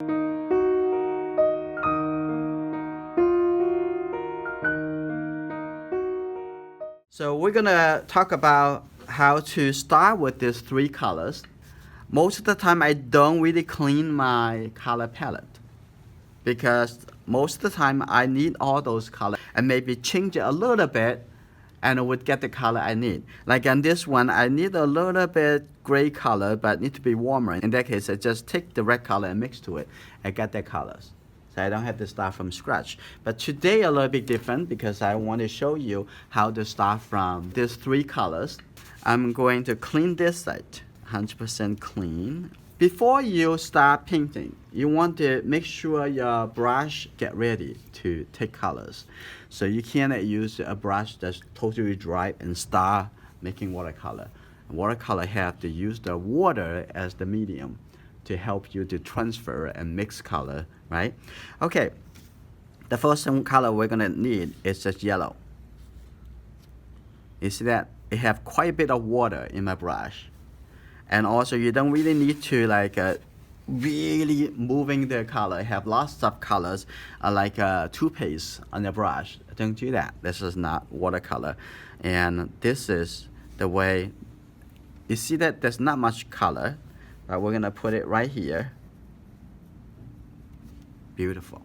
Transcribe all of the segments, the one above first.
So we're gonna talk about how to start with these three colors. Most of the time I don't really clean my color palette because most of the time I need all those colors and maybe change it a little bit and I would get the color I need. Like on this one, I need a little bit gray color but need to be warmer. In that case, I just take the red color and mix to it and get the colors. So I don't have to start from scratch. But today a little bit different because I want to show you how to start from these three colors. I'm going to clean this side, 100% clean. Before you start painting, you want to make sure your brush get ready to take colors. So you cannot use a brush that's totally dry and start making watercolor. Watercolor have to use the water as the medium to help you to transfer and mix color, right? Okay, the first color we're gonna need is just yellow. You see that? It have quite a bit of water in my brush. And also you don't really need to like really moving the color. Have lots of colors like toothpaste on the brush. Don't do that. This is not watercolor. And this is the way, you see that there's not much color, but we're gonna put it right here. Beautiful.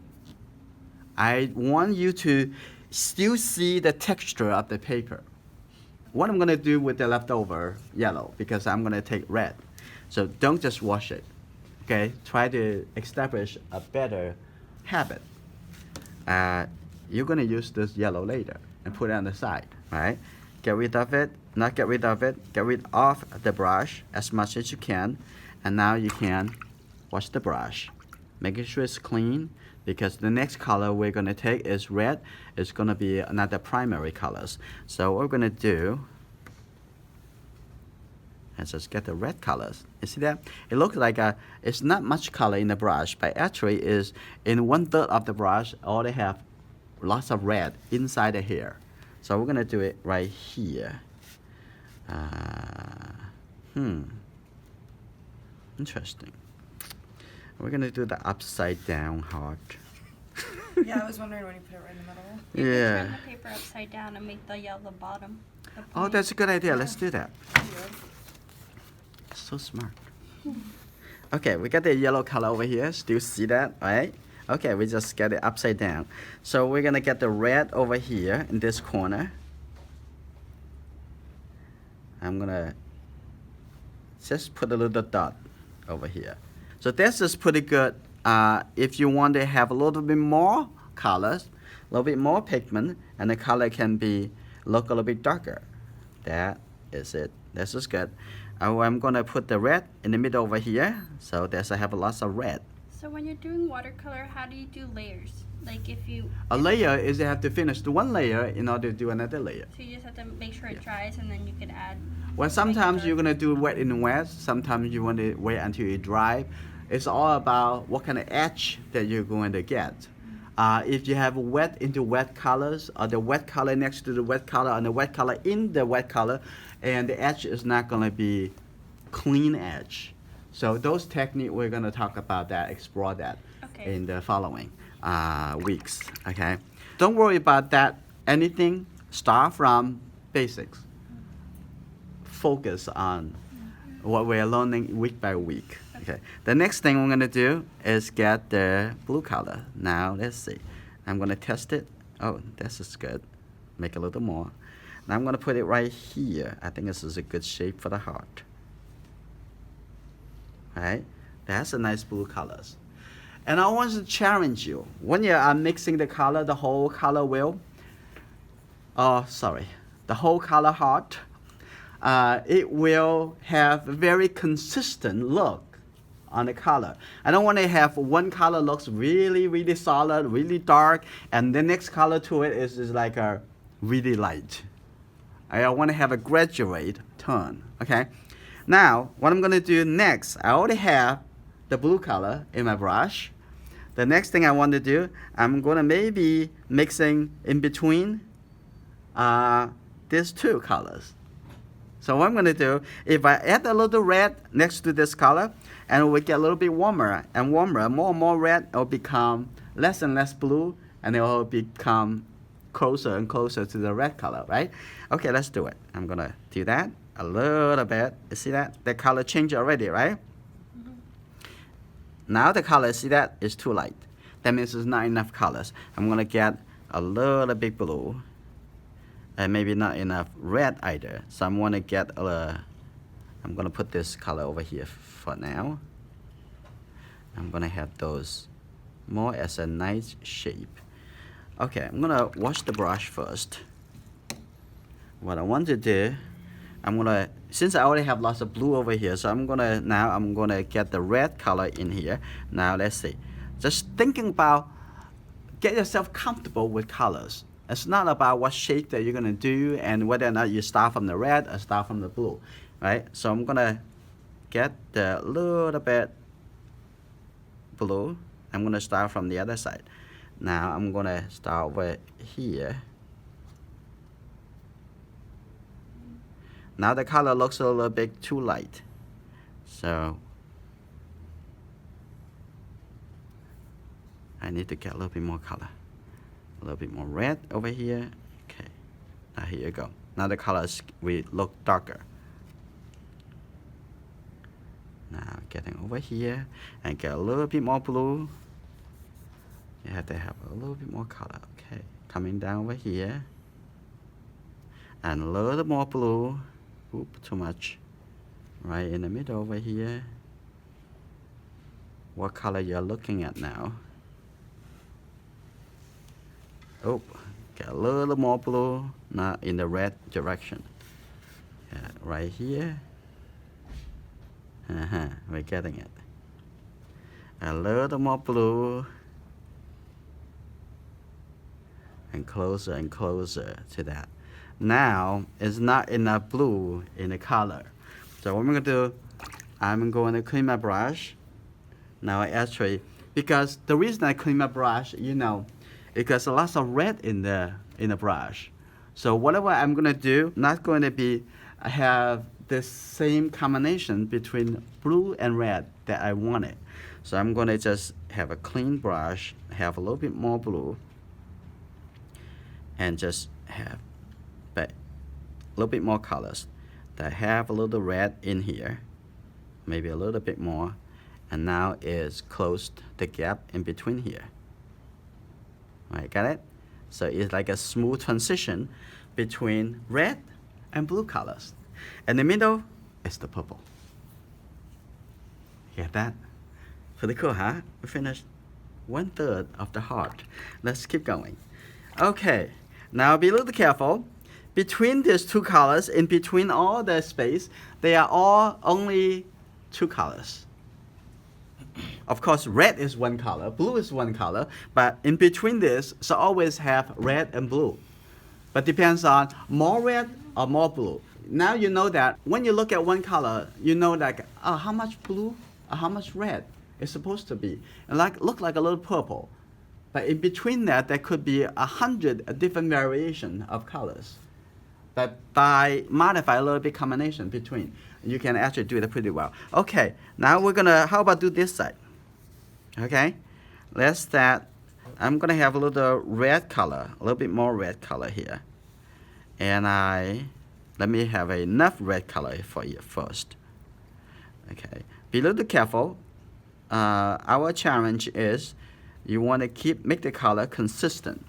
I want you to still see the texture of the paper. What I'm gonna do with the leftover yellow, because I'm gonna take red. So don't just wash it, okay? Try to establish a better habit. You're gonna use this yellow later and put it on the side, right? Get rid of it, not get rid of it, get rid of the brush as much as you can. And now you can wash the brush, making sure it's clean, because the next color we're gonna take is red. It's gonna be another primary colors. So what we're gonna do is just get the red colors. You see that? It looks like it's not much color in the brush, but actually is in 1/3 of the brush, all they have lots of red inside the hair. So we're gonna do it right here. Interesting. We're gonna do the upside down heart. Yeah, I was wondering when you put it right in the middle. You Yeah. can turn the paper upside down and make the yellow bottom. Oh, that's a good idea. Yeah. Let's do that. Yeah. So smart. Okay, we got the yellow color over here. Still see that, right? Okay, we just get it upside down. So we're gonna get the red over here in this corner. I'm gonna just put a little dot over here. So this is pretty good. If you want to have a little bit more colors, a little bit more pigment, and the color can be look a little bit darker. That is it. This is good. I'm gonna put the red in the middle over here. So there's I have lots of red. So when you're doing watercolor, how do you do layers? Like if you... A layer is you have to finish the one layer in order to do another layer. So you just have to make sure it dries and then you can add... Well, sometimes you're gonna do wet in wet. Sometimes you want to wait until it dry. It's all about what kind of edge that you're going to get. If you have wet into wet colors, or the wet color next to the wet color, and the wet color in the wet color, and the edge is not gonna be clean edge. So those techniques we're gonna talk about that, explore that Okay. in the following weeks. Okay. Don't worry about that. Anything. Start from basics. Focus on what we're learning week by week. Okay. The next thing we're gonna do is get the blue color. Now let's see. I'm gonna test it. Oh, this is good. Make a little more. Now I'm gonna put it right here. I think this is a good shape for the heart. Right? That's a nice blue colors. And I want to challenge you. When you are mixing the color, the whole color wheel. The whole color heart. It will have a very consistent look on the color. I don't want to have one color looks really, really solid, really dark, and the next color to it is like a really light. I want to have a graduate turn, okay? Now, what I'm gonna do next, I already have the blue color in my brush. The next thing I want to do, I'm gonna maybe mixing in between these two colors. So what I'm going to do, if I add a little red next to this color, and we get a little bit warmer and warmer, more and more red, it will become less and less blue, and it will become closer and closer to the red color, right? Okay, let's do it. I'm going to do that a little bit. You see that? The color changed already, right? Now the color, see that, is too light. That means there's not enough colors. I'm going to get a little bit blue. And maybe not enough red either. So I'm going to get I'm going to put this color over here for now. I'm going to have those more as a nice shape. Okay, I'm going to wash the brush first. What I want to do, since I already have lots of blue over here, so I'm going to get the red color in here. Now let's see. Just thinking about, get yourself comfortable with colors. It's not about what shape that you're going to do and whether or not you start from the red or start from the blue, right? So I'm going to get the little bit blue. I'm going to start from the other side. Now I'm going to start over here. Now the color looks a little bit too light. So I need to get a little bit more color. A little bit more red over here. Okay, now here you go. Now the colors will look darker. Now getting over here and get a little bit more blue. You have to have a little bit more color. Okay, coming down over here. And a little more blue. Oop, too much. Right in the middle over here. What color you're looking at now? Oh, get a little more blue, not in the red direction. Yeah, right here. We're getting it. A little more blue. And closer to that. Now, it's not enough blue in the color. So what I'm going to do, I'm going to clean my brush. Now I actually, because the reason I clean my brush, because lots of red in the brush. So whatever I'm gonna do, not going to be have the same combination between blue and red that I wanted. So I'm gonna just have a clean brush, have a little bit more blue, and just have a little bit more colors that have a little red in here, maybe a little bit more, and now it's closed the gap in between here. Right, got it? So it's like a smooth transition between red and blue colors. In the middle is the purple. You get that? Pretty cool, huh? We finished 1/3 of the heart. Let's keep going. Okay, now be a little careful. Between these two colors, in between all the space, they are all only two colors. Of course, red is one color, blue is one color, but in between this, so always have red and blue. But depends on more red or more blue. Now you know that when you look at one color, you know like, how much blue or how much red is supposed to be. And look like a little purple. But in between that, there could be 100 different variation of colors. But by modify a little bit combination between, you can actually do it pretty well. Okay, now we're gonna, how about do this side? Okay, let's start. I'm gonna have a little red color, a little bit more red color here. And let me have enough red color for you first. Okay, be a little careful. Our challenge is you want to make the color consistent.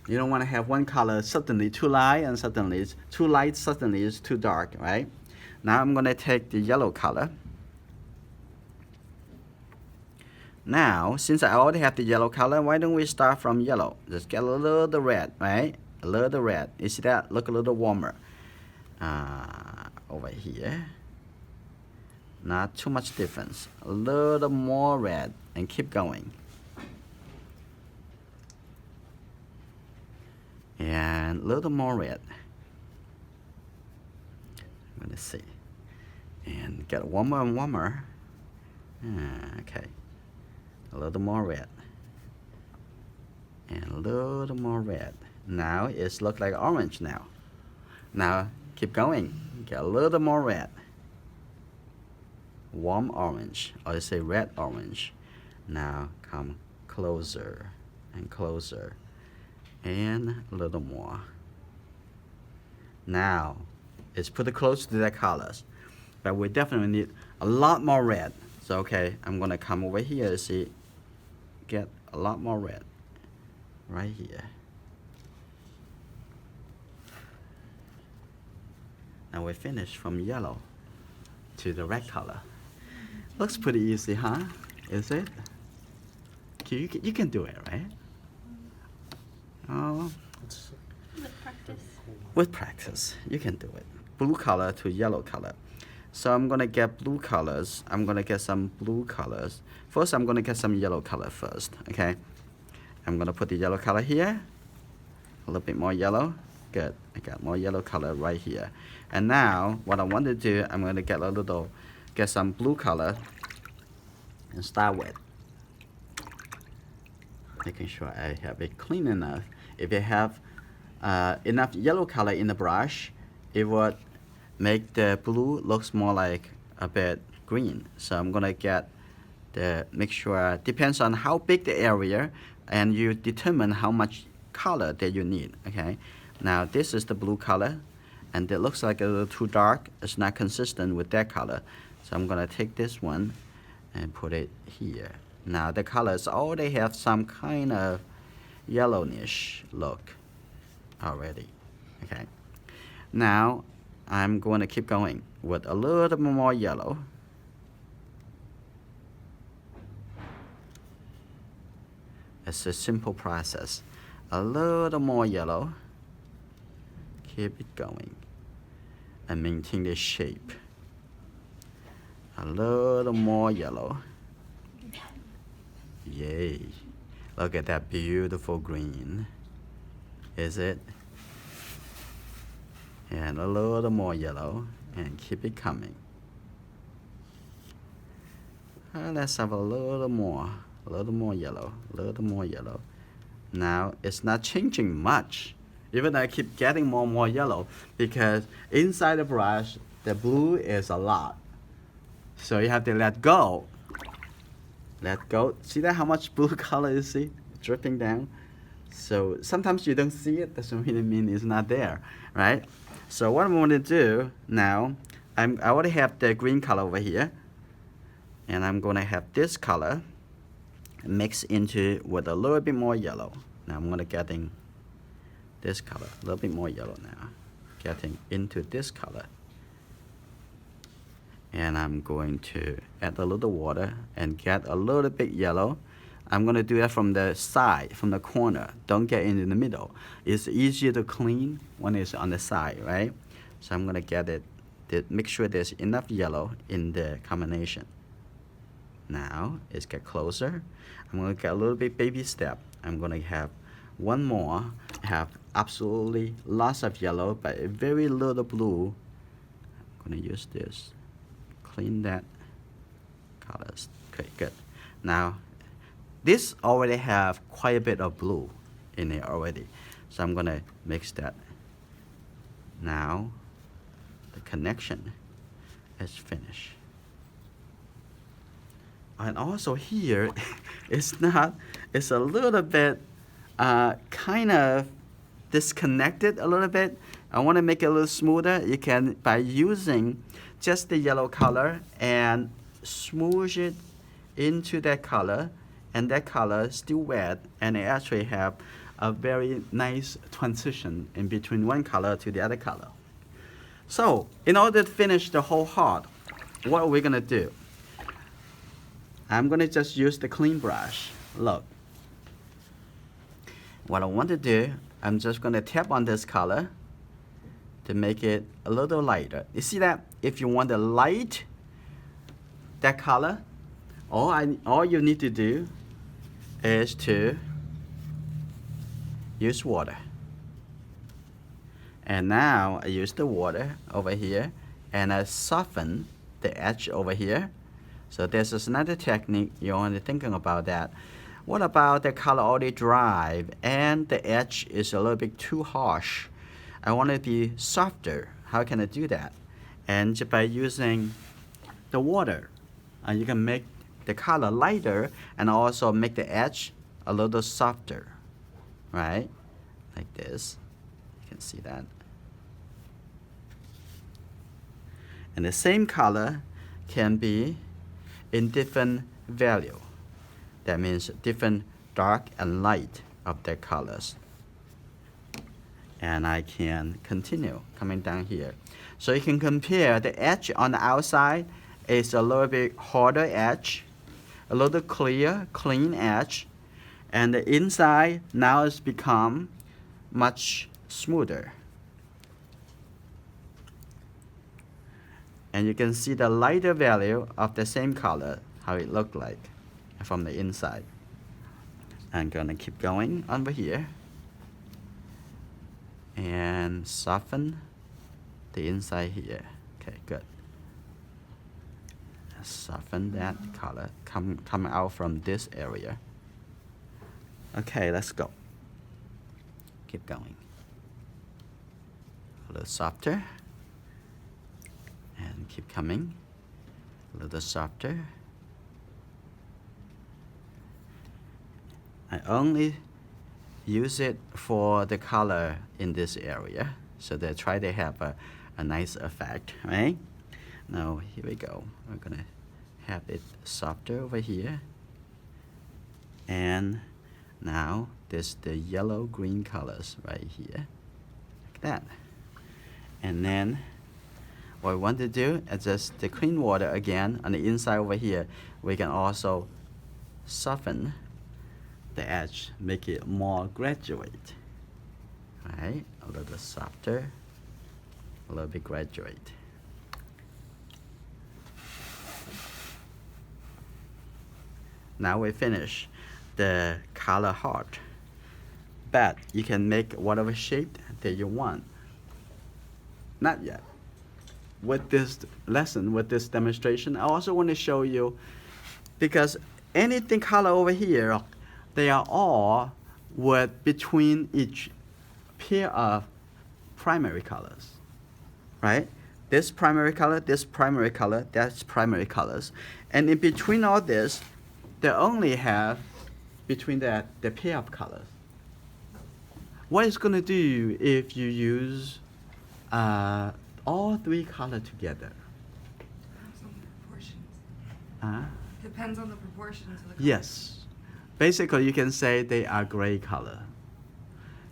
You don't want to have one color suddenly too light and suddenly it's too light, suddenly it's too dark, right? Now I'm going to take the yellow color. Now, since I already have the yellow color, why don't we start from yellow? Just get a little red, right? A little red. You see that? Look a little warmer. Over here. Not too much difference. A little more red and keep going. And a little more red. I'm going to see. And get warmer and warmer. Okay. A little more red. And a little more red. Now it's look like orange now. Now keep going. Get a little more red. Warm orange, or I say red orange. Now come closer and closer. And a little more. Now, it's pretty close to the colors. But we definitely need a lot more red. So okay, I'm gonna come over here to see, get a lot more red. Right here. Now we finish from yellow to the red color. Looks pretty easy, huh? Is it? You can do it, right? Oh, With practice. with practice, you can do it. Blue color to yellow color. So I'm gonna get blue colors. I'm gonna get some blue colors. First, I'm gonna get some yellow color first, okay? I'm gonna put the yellow color here. A little bit more yellow. Good, I got more yellow color right here. And now, what I want to do, I'm gonna get some blue color and start with. Making sure I have it clean enough. If you have enough yellow color in the brush, it would make the blue looks more like a bit green. So I'm gonna get make sure, depends on how big the area, and you determine how much color that you need, okay? Now this is the blue color, and it looks like a little too dark. It's not consistent with that color. So I'm gonna take this one and put it here. Now the colors already have some kind of yellowish look already, okay? Now I'm going to keep going with a little bit more yellow. It's a simple process. A little more yellow. Keep it going and maintain the shape. A little more yellow. Yay. Look at that beautiful green. Is it? And a little more yellow, and keep it coming. Let's have a little more yellow, a little more yellow. Now it's not changing much, even though I keep getting more and more yellow, because inside the brush, the blue is a lot. So you have to let go. Let go. See that how much blue color you see dripping down? So sometimes you don't see it, doesn't really mean it's not there, right? So what I'm going to do now, I already have the green color over here, and I'm going to have this color mix into with a little bit more yellow. Now I'm going to getting this color, a little bit more yellow now, getting into this color. And I'm going to add a little water and get a little bit yellow. I'm going to do that from the side, from the corner. Don't get in the middle. It's easier to clean when it's on the side, right? So I'm going to get it, make sure there's enough yellow in the combination. Now, it's get closer. I'm going to get a little bit baby step. I'm going to have one more, have absolutely lots of yellow, but a very little blue. I'm going to use this. Clean that colors. Okay, good. Now, this already have quite a bit of blue in it already. So I'm gonna mix that. Now, the connection is finished. And also here, it's a little bit kind of disconnected a little bit. I wanna make it a little smoother. You can, by using just the yellow color and smoosh it into that color, and that color is still wet, and it actually have a very nice transition in between one color to the other color. So in order to finish the whole heart, what are we gonna do? I'm gonna just use the clean brush. Look, what I want to do, I'm just gonna tap on this color to make it a little lighter. You see that? If you want to light that color, all you need to do is to use water. And now I use the water over here, and I soften the edge over here. So this is another technique. You want to thinking about that. What about the color already dry and the edge is a little bit too harsh? I want it to be softer. How can I do that? And by using the water, you can make the color lighter and also make the edge a little softer, right? Like this. You can see that. And the same color can be in different value. That means different dark and light of the colors. And I can continue coming down here. So you can compare the edge on the outside is a little bit harder edge, a little clear, clean edge, and the inside now has become much smoother. And you can see the lighter value of the same color, how it looked like from the inside. I'm gonna keep going over here and soften the inside here. Okay, good. Soften that color, come out from this area. Okay, let's go. Keep going. A little softer. And keep coming. A little softer. I only use it for the color in this area, so they try to have a nice effect, right? Now here we go. We're gonna have it softer over here, and now there's the yellow green colors right here, like that. And then what we want to do is just the clean water again on the inside over here. We can also soften the edge, make it more graduate. Right? A little softer, a little bit graduate. Now we finish the color heart. But you can make whatever shape that you want. Not yet. With this lesson, with this demonstration, I also want to show you, because anything color over here, they are all with between each pair of primary colors, right? This primary color, this primary color, that's primary colors. And in between all this, they only have between that the pair of colors. What it's going to do if you use all three colors together? Depends on the proportions. Uh, Depends on the proportions of the colors. yes. Basically, you can say they are gray color.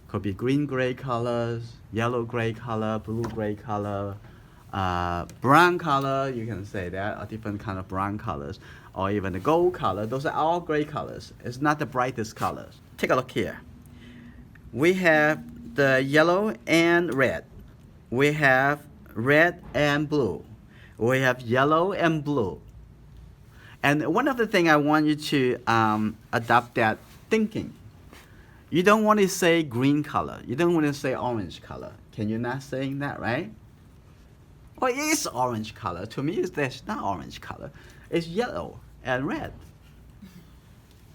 Could be green gray colors, yellow gray color, blue gray color, brown color. You can say that, or different kind of brown colors, or even the gold color. Those are all gray colors. It's not the brightest colors. Take a look here. We have the yellow and red. We have red and blue. We have yellow and blue. And one of the things I want you to adopt that thinking. You don't want to say green color. You don't want to say orange color. Can you not saying that, right? Well, it is orange color. To me, that's not orange color. It's yellow and red.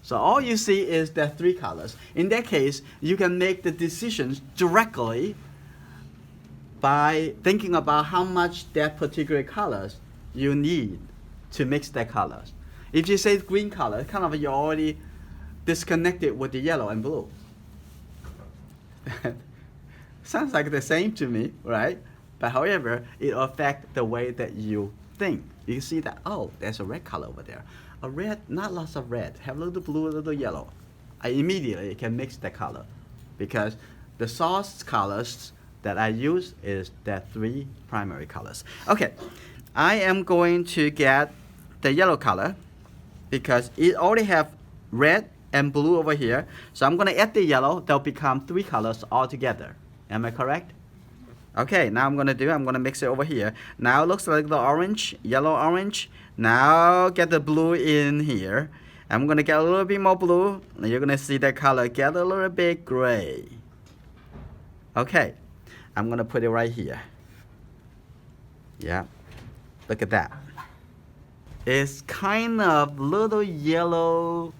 So all you see is the three colors. In that case, you can make the decisions directly by thinking about how much that particular colors you need to mix that colors. If you say green color, kind of you're already disconnected with the yellow and blue. Sounds like the same to me, right? But however, it affects the way that you think. You see that, oh, there's a red color over there. A red, not lots of red, have a little blue, a little yellow. I immediately can mix the color because the source colors that I use is the three primary colors. Okay, I am going to get the yellow color because it already have red and blue over here. So I'm gonna add the yellow, they'll become three colors altogether. Am I correct? Okay, now I'm gonna mix it over here. Now it looks like the orange, yellow orange. Now get the blue in here. I'm gonna get a little bit more blue. You're gonna see the color get a little bit gray. Okay, I'm gonna put it right here. Yeah, look at that. It's kind of little yellowish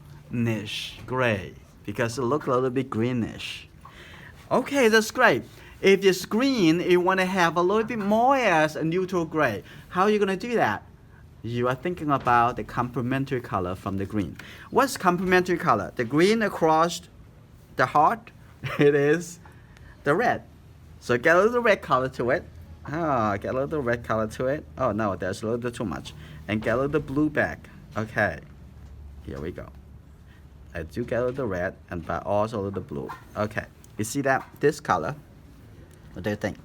gray because it looks a little bit greenish. Okay, that's great. If it's green, you want to have a little bit more as a neutral gray. How are you going to do that? You are thinking about the complementary color from the green. What's complementary color? The green across the heart, it is the red. So get a little red color to it. Get a little red color to it. Oh no, there's a little too much. And get a little blue back. Okay, here we go. I do get a little red, and but also a little blue. Okay, you see that? This color, what do you think?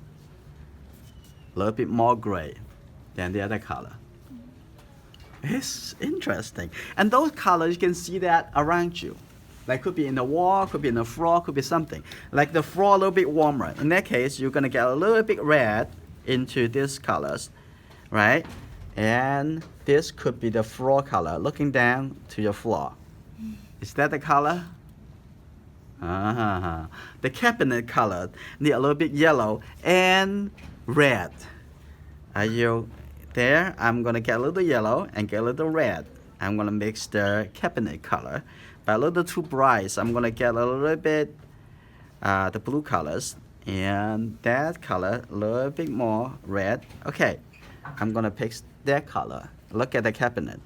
A little bit more gray than the other color. It's interesting. And those colors, you can see that around you. Like could be in the wall, could be in the floor, could be something. Like the floor a little bit warmer. In that case, you're gonna get a little bit red into these colors, right? And this could be the floor color, looking down to your floor. Is that the color? The cabinet color need a little bit yellow and red. Are you there? I'm gonna get a little yellow and get a little red. I'm gonna mix the cabinet color, but a little too bright. So I'm gonna get a little bit the blue colors and that color a little bit more red. Okay, I'm gonna pick that color. Look at the cabinet.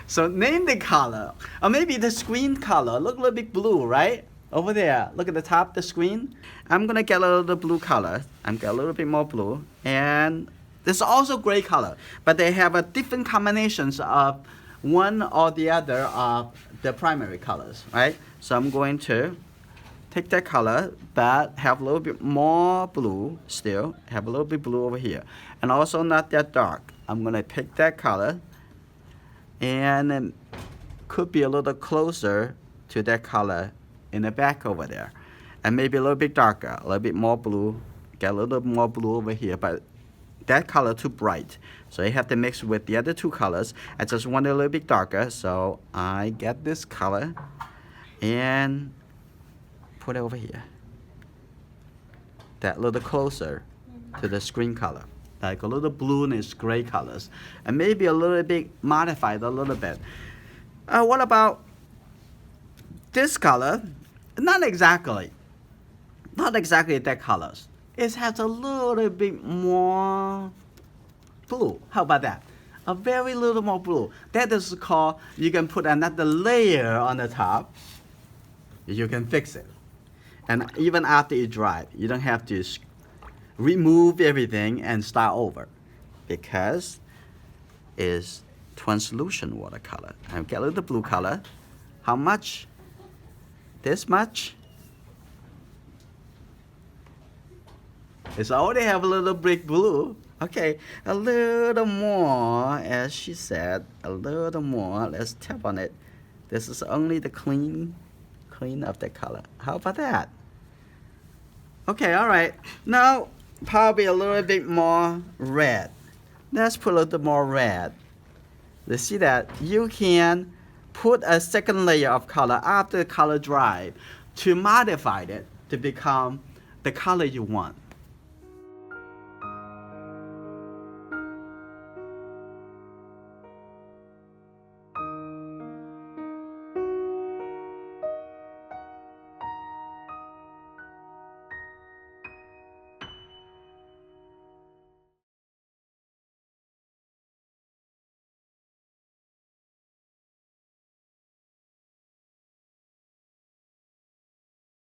So name the color, or maybe the screen color. Look a little bit blue, right? Over there, look at the top of the screen. I'm gonna get a little blue color. I'm get a little bit more blue, and there's also gray color, but they have a different combinations of one or the other of the primary colors, right? So I'm going to take that color, but have a little bit more blue still. Have a little bit blue over here, and also not that dark. I'm gonna pick that color, and it could be a little closer to that color in the back over there, and maybe a little bit darker, a little bit more blue. Get a little more blue over here, but that color too bright, so you have to mix with the other two colors. I just want it a little bit darker, so I get this color and put it over here. That little closer to the screen color, like a little bluish gray colors, and maybe a little bit modified a little bit. What about this color? Not exactly that colors. It has a little bit more blue. How about that? A very little more blue. That is called, you can put another layer on the top. You can fix it. And even after it dries, you don't have to remove everything and start over, because it's translucent watercolor. I get a little blue color. How much? This much. It's already have a little brick blue. Okay, a little more, as she said, a little more. Let's tap on it. This is only the clean of the color. How about that? Okay, all right. Now, probably a little bit more red. Let's put a little more red. You see that? You can put a second layer of color after the color dry to modify it to become the color you want.